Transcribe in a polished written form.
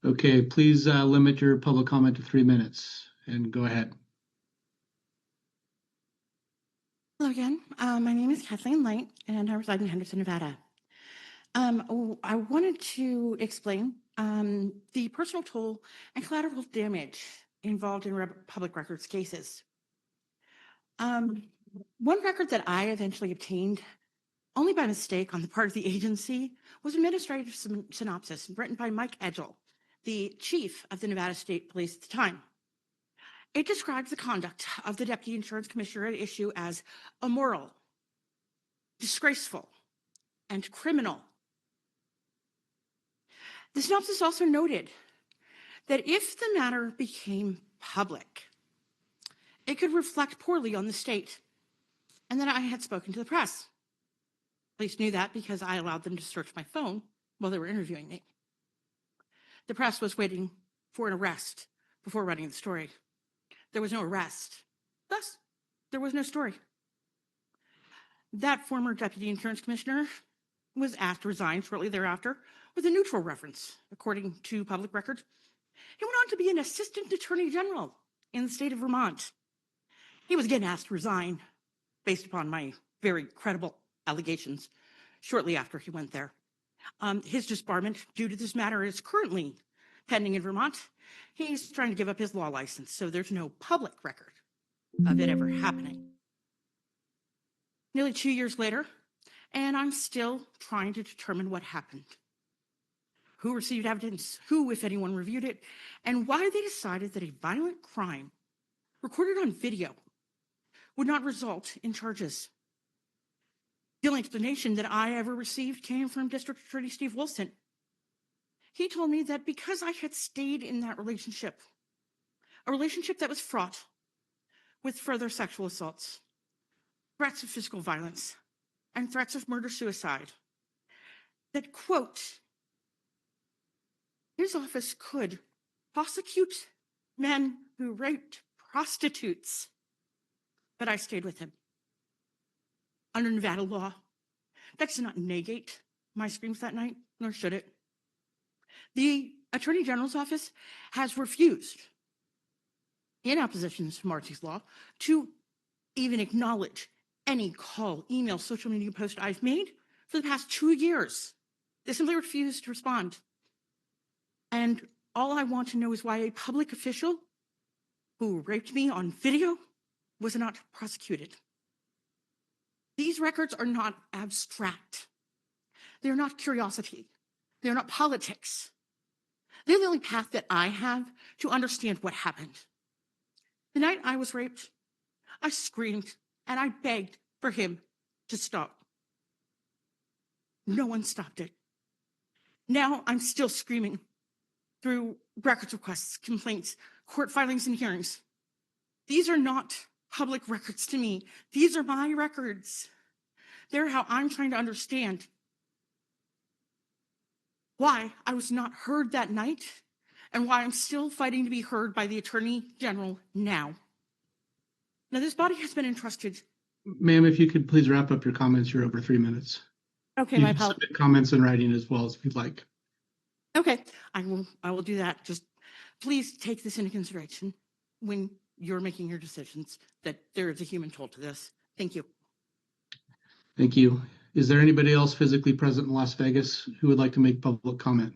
Okay, please limit your public comment to 3 minutes and go ahead. Hello again. My name is Kathleen Light, and I reside in Henderson, Nevada. I wanted to explain the personal toll and collateral damage involved in public records cases. One record that I eventually obtained, only by mistake on the part of the agency, was administrative synopsis written by Mike Edgell, the chief of the Nevada State Police at the time. It describes the conduct of the Deputy Insurance Commissioner at issue as immoral, disgraceful, and criminal. The synopsis also noted that if the matter became public, it could reflect poorly on the state, and that I had spoken to the press. Police knew that because I allowed them to search my phone while they were interviewing me. The press was waiting for an arrest before running the story. There was no arrest. Thus, there was no story. That former Deputy Insurance Commissioner was asked to resign shortly thereafter with a neutral reference, according to public records. He went on to be an Assistant Attorney General in the state of Vermont. He was again asked to resign based upon my very credible allegations shortly after he went there. His disbarment due to this matter is currently pending in Vermont. He's trying to give up his law license, so there's no public record of it ever happening. Nearly 2 years later, and I'm still trying to determine what happened. Who received evidence, who, if anyone, reviewed it, and why they decided that a violent crime recorded on video would not result in charges. The only explanation that I ever received came from District Attorney Steve Wilson. He told me that because I had stayed in that relationship, a relationship that was fraught with further sexual assaults, threats of physical violence, and threats of murder-suicide, that, quote, his office could prosecute men who raped prostitutes, but I stayed with him. Under Nevada law, that does not negate my screams that night, nor should it. The Attorney General's office has refused, in opposition to Marcy's law, to even acknowledge any call, email, social media post I've made for the past 2 years. They simply refused to respond. And all I want to know is why a public official who raped me on video was not prosecuted. These records are not abstract. They're not curiosity. They're not politics. They're the only path that I have to understand what happened. The night I was raped, I screamed and I begged for him to stop. No one stopped it. Now I'm still screaming through records requests, complaints, court filings, and hearings. These are not public records to me. These are my records. They're how I'm trying to understand why I was not heard that night and why I'm still fighting to be heard by the Attorney General now. Now, this body has been entrusted. Ma'am, if you could please wrap up your comments, you're over 3 minutes. Okay, You can submit comments in writing as well if you'd like. Okay, I will do that. Just please take this into consideration when you're making your decisions, that there is a human toll to this. Thank you. Thank you. Is there anybody else physically present in Las Vegas who would like to make public comment?